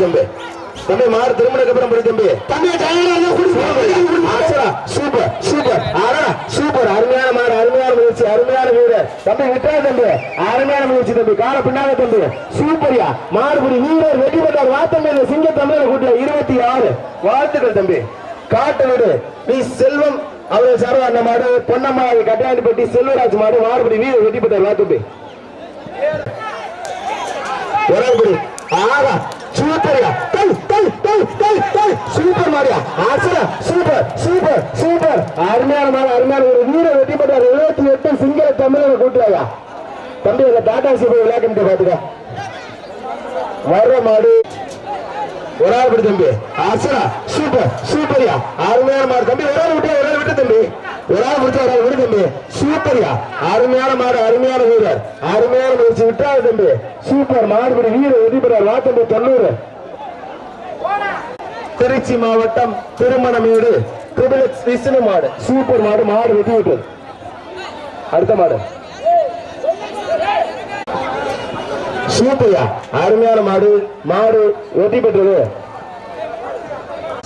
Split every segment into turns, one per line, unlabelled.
தம்பி தம்பி மாடு திருமணக்கு அப்புறம் படி தம்பி சூப்பர் சூப்பர் சூப்பர் அருமையான மாடு அருமையான முயற்சி அருமையான வீரர் தம்பி விட்டா தம்பி அருமையான முயற்சி தம்பி கால பின்னால தம்பி சூப்பரியா மாடுபடி வீரர் வெற்றி பெற்றார் வாத்தம்பி சிங்க தமிழக கூட்டில 26 வாழ்த்துக்கள் தம்பி காட்டு வீடு நீ செல்வம் அவர்கள் சார்பா அந்த மாடு பொன்னம்மா கட்டாயப்பட்டி செல்வராஜ் மாடு மாடுபடி வீரர் வெற்றி பெற்றார் வாத்தம்பி ஆகா சூப்பரியா சூப்பர் மாரியா ஆசரா சூப்பர் சூப்பர் சூப்பர் அருமையான மாடு அருமையான ஒரு வீரர் வெற்றி பெற்றார் 78 சிங்கள தமிழக கூட்டுறாயா தம்பி அந்த டாடா சிபை விளையாட்டு பாத்துக்க வர்ற மாடு ஒரு ஆள் விடு தம்பி ஆசரா சூப்பர் சூப்பரியா அருமையான மாடு தம்பி ஒரு ஆள் விட்டு தம்பி ஒரு ஆள் முடிச்சா ஒரு ஆள் விடு தம்பி சூப்பரியா அருமையான மாடு அருமையான வீரர் அருமையான முயற்சி விட்டாரு தம்பி சூப்பர் மாடுபடி வீரர் வெற்றி பெற்றார் வாத்தம்பி 90 திருச்சி மாவட்டம் திருமணமேடு விஷ்ணு மாடு சூப்பர் மாடு மாடு வெட்டி விட்டது அடுத்த மாடு சூப்பரியா அருமையான மாடு மாடு வெட்டி பெற்றது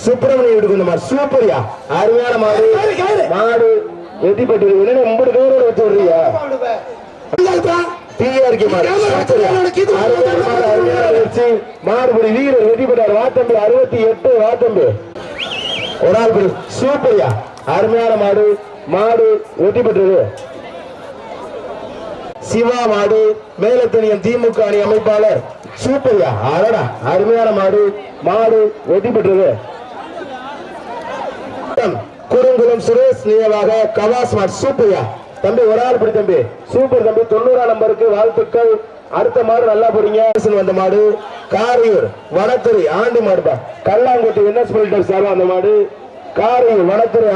சுப்பிரமணிய வீட்டுக்கு மாடு சூப்பரியா அருமையான மாடு மாடு வெட்டி பெற்றது என்ன 50 பேரோட வச்சு விடுறியா மாறுபடி வீரர் வெற்றி பெற்றார் வாத்தம்பி 68 வாத்தம்பி ஒரு ஆள் படி சூப்பரியா அருமையான மாடு மாடு வெற்றி பெற்றது சிவா மாடு மேலத்தனியம் திமுக அணி அமைப்பாளர் சூப்பரியா அடடா அருமையான மாடு மாடு வெற்றி பெற்றது குறுங்குளம் சுரேஷ் நினைவாக கவாஸ் மாடு சூப்பரியா தம்பி ஒரு ஆள் படி தம்பி சூப்பர் தம்பி 90 நம்பருக்கு வாழ்த்துக்கள் அடுத்த மாடு நல்லா போறீங்க வந்த மாடு காரையூர் வனத்துறை ஆண்டி மாடுபா கல்லாங்குட்டி இன்வெஸ்ட்மெண்ட் சார்பா அந்த மாடு காரையூர் வனத்துறை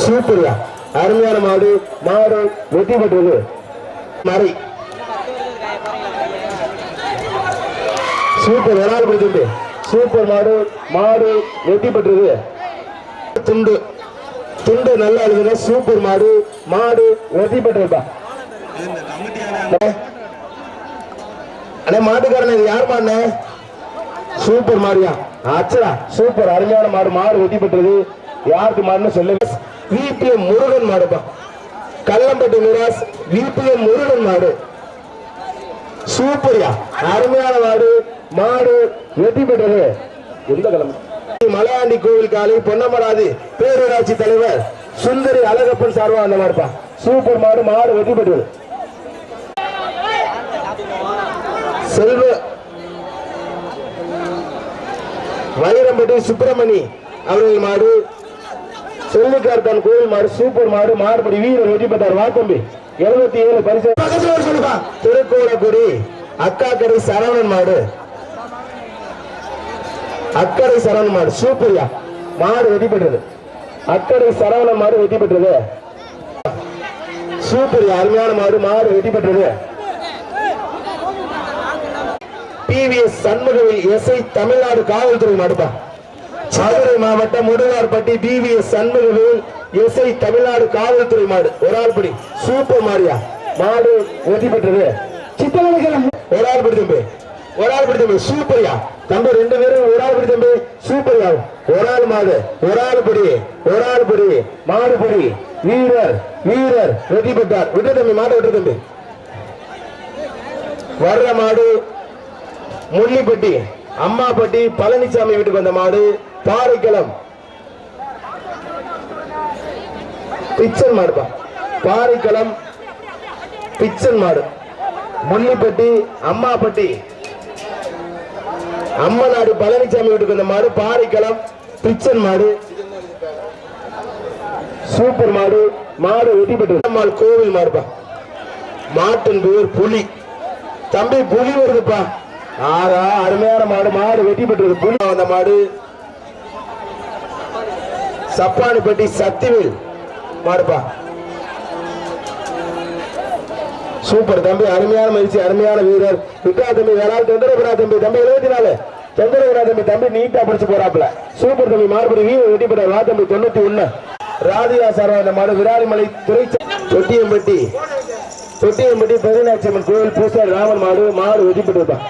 சூப்பரியா அருமையான மாடு மாடு வெற்றி பெற்றது மறை சூப்பர் ஒரு ஆள் படி தம்பி சூப்பர் மாடு மாடு வெற்றி பெற்றது துண்டு துண்டு நல்லா எழுதுங்க சூப்பர் மாடு மாடு வெற்றி பெற்றிருப்பா அண்ணே மாட்டுக்காரன் இது யார் மாடு சூப்பர் மாடியா அச்சரா சூப்பர் அருமையான மாடு மாடு வெற்றி பெற்றது யாருக்கு மாடுன்னு சொல்லுங்க விபிஎம் முருகன் மாடுப்பா கல்லம்பட்டி மிராஸ் விபிஎம் முருகன் மாடு சூப்பரியா அருமையான மாடு மாடு வெற்றி பெற்றது எந்த கிழமை மலையாண்டி கோவில் காலை பொன்னமராதி பேரூராட்சி தலைவர் சுந்தரி அழகப்பன் சார்பா அந்த மாடுப்பா சூப்பர் மாடு மாடு வெற்றி பெற்றது செல்வ வைரம்பட்டி சுப்பிரமணி அவர்கள் மாடு செல்விக்கார்தான் கோவில் மாடு சூப்பர் மாடு மாடுபடி வீரர் வெற்றி பெற்றார் வாத்தம்பி 77 பரிசு திருக்கோலக்குடி அக்காக்கரை சரவணன் மாடு அக்கறை சரவணன் மாடு சூப்பரியா மாடு வெற்றி பெற்றது அக்கறை சரவணன் மாடு வெற்றி பெற்றது சூப்பரியா அருமையான மாடு மாடு வெற்றி பெற்றது பிவிஎஸ் சண்முகவில் எஸ்ஐ தமிழ்நாடு காவல்துறை மாடுப்பா மதுரை மாவட்டம் முடுகார்பட்டி பிவிஎஸ் சண்முகவில் எஸ்ஐ தமிழ்நாடு காவல்துறை மாடு ஒரு ஆள் படி சூப்பர் மாடியா மாடு வெற்றி பெற்றது சித்தவர்கள் ஒரு ஆள் படி தம்பி ஒரு ஆள் படி தம்பி சூப்பரியா தம்பி 2 பேரும் ஒரு ஆள் படி தம்பி சூப்பரியா ஒரு ஆள் மாடு ஒரு ஆள் படி மாடு படி வீரர் வீரர் வெற்றி பெற்றார் விட்டு தம்பி மாடு விட்டு தம்பி வர்ற மாடு முள்ளிப்பட்டி அம்மாப்பட்டி பழனிசாமி வீட்டுக்கு வந்த மாடு பாறைக்களம் பிச்சன் மாடுப்பா பாறைக்களம் பிச்சன் மாடு முள்ளிப்பட்டி அம்மாப்பட்டி அம்மநாடு பழனிசாமி வீட்டுக்கு வந்த மாடு பாறைக்களம் பிச்சன் மாடு சூப்பர் மாடு மாடு வெட்டி பெற்றது கோவில் மாடுப்பா மாட்டின் பேர் புலி தம்பி புலி வருதுப்பா ஆகா அருமையான மாடு மாடு வெட்டி பெற்றது புலி வந்த மாடு சப்பானிப்பட்டி சத்திவில் மாடுப்பா சூப்பர் தம்பி அருமையான முயற்சி அருமையான வீரர் விட்டா தம்பி வேளாண் சந்திரபுரா தம்பி தம்பி 74 சந்திரபுரா தம்பி தம்பி நீட்டா பிடிச்சு போறாப்ல சூப்பர் தம்பி மாறுபடி வீரர் வெட்டி பெற்ற வா தம்பி 91 ராதிகா சார்பா இந்த மாடு விராலிமலை துறை தொட்டியம்பட்டி பெருநாட்சியம்மன் கோவில் பூசாரி ராமன் மாடு மாடு வெட்டி பெற்றிருப்பான்